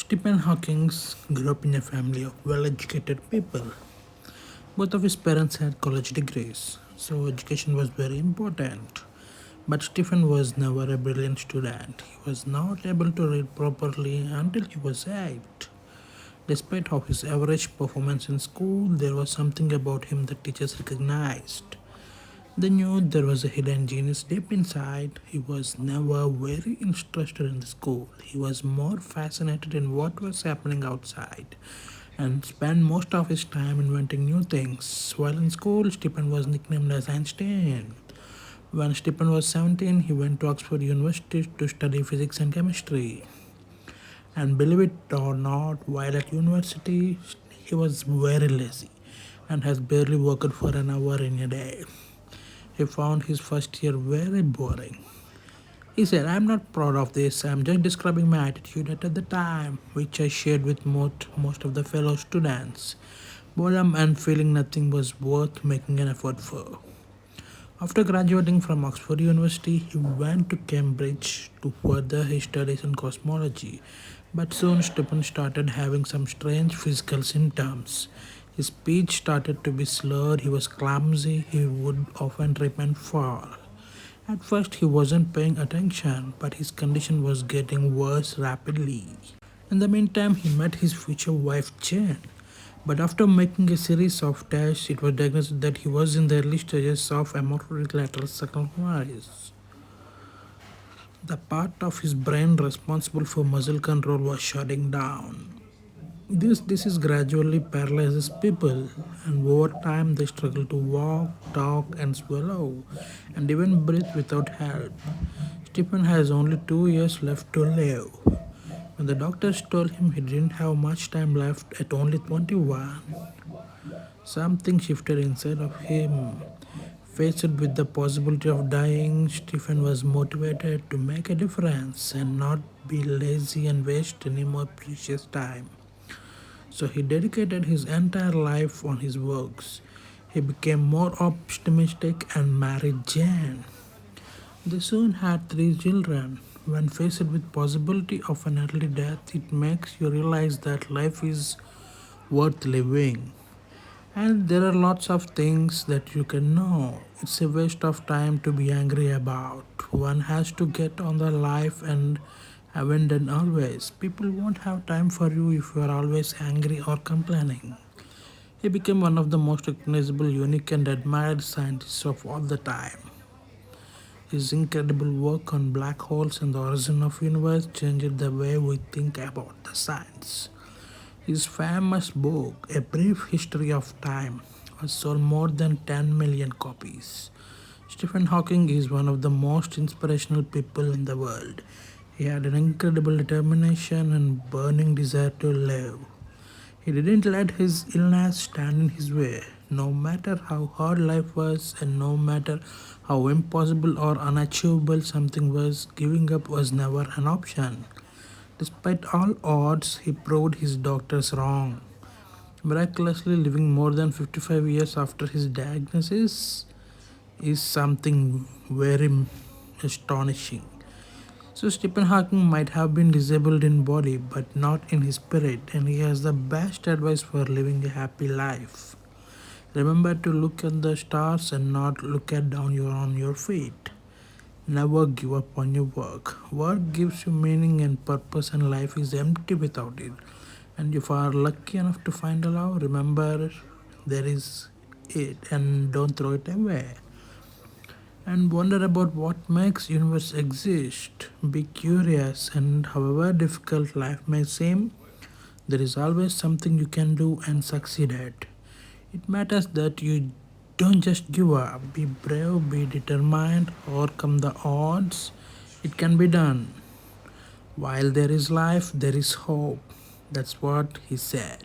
Stephen Hawking grew up in a family of well educated people. Both of his parents had college degrees, so education was very important. But Stephen was never a brilliant student. He was not able to read properly until he was 8. Despite of his average performance in school, there was something about him that teachers recognized. They knew there was a hidden genius deep inside. He was never very interested in the school. He was more fascinated in what was happening outside and spent most of his time inventing new things. While in school, Stephen was nicknamed as Einstein. When Stephen was 17, he went to Oxford University to study physics and chemistry. And believe it or not, while at university, he was very lazy and has barely worked for an hour in a day. He found his first year very boring. He said, I'm not proud of this, I'm just describing my attitude at the time, which I shared with most of the fellow students. Boredom and feeling nothing was worth making an effort for. After graduating from Oxford University, he went to Cambridge to further his studies in cosmology. But soon Stephen started having some strange physical symptoms. His speech started to be slurred, he was clumsy, he would often trip and fall. At first, he wasn't paying attention, but his condition was getting worse rapidly. In the meantime, he met his future wife Jane. But after making a series of tests, it was diagnosed that he was in the early stages of amyotrophic lateral sclerosis. The part of his brain responsible for muscle control was shutting down. This disease gradually paralyzes people, and over time they struggle to walk, talk, and swallow, and even breathe without help. Stephen has only 2 years left to live. When the doctors told him he didn't have much time left at only 21, something shifted inside of him. Faced with the possibility of dying, Stephen was motivated to make a difference and not be lazy and waste any more precious time. So he dedicated his entire life on his works. He became more optimistic and married Jane. They soon had 3 children. When faced with possibility of an early death, it makes you realize that life is worth living. And there are lots of things that you can know. It's a waste of time to be angry about. One has to get on the life and abandon always. People won't have time for you if you are always angry or complaining. He became one of the most recognizable, unique, and admired scientists of all the time. His incredible work on black holes and the origin of universe changed the way we think about the science. His famous book, A Brief History of Time, was sold more than 10 million copies. Stephen Hawking is one of the most inspirational people in the world. He had an incredible determination and burning desire to live. He didn't let his illness stand in his way. No matter how hard life was and no matter how impossible or unachievable something was, giving up was never an option. Despite all odds, he proved his doctors wrong, miraculously living more than 55 years after his diagnosis is something very astonishing. So Stephen Hawking might have been disabled in body but not in his spirit, and he has the best advice for living a happy life. Remember to look at the stars and not look at down your on your feet. Never give up on your work. Work gives you meaning and purpose, and life is empty without it. And if you are lucky enough to find a love, remember there is it and don't throw it away. And wonder about what makes universe exist. Be curious, and however difficult life may seem, there is always something you can do and succeed at. It matters that you don't just give up. Be brave, be determined, overcome the odds. It can be done. While there is life, there is hope. That's what he said.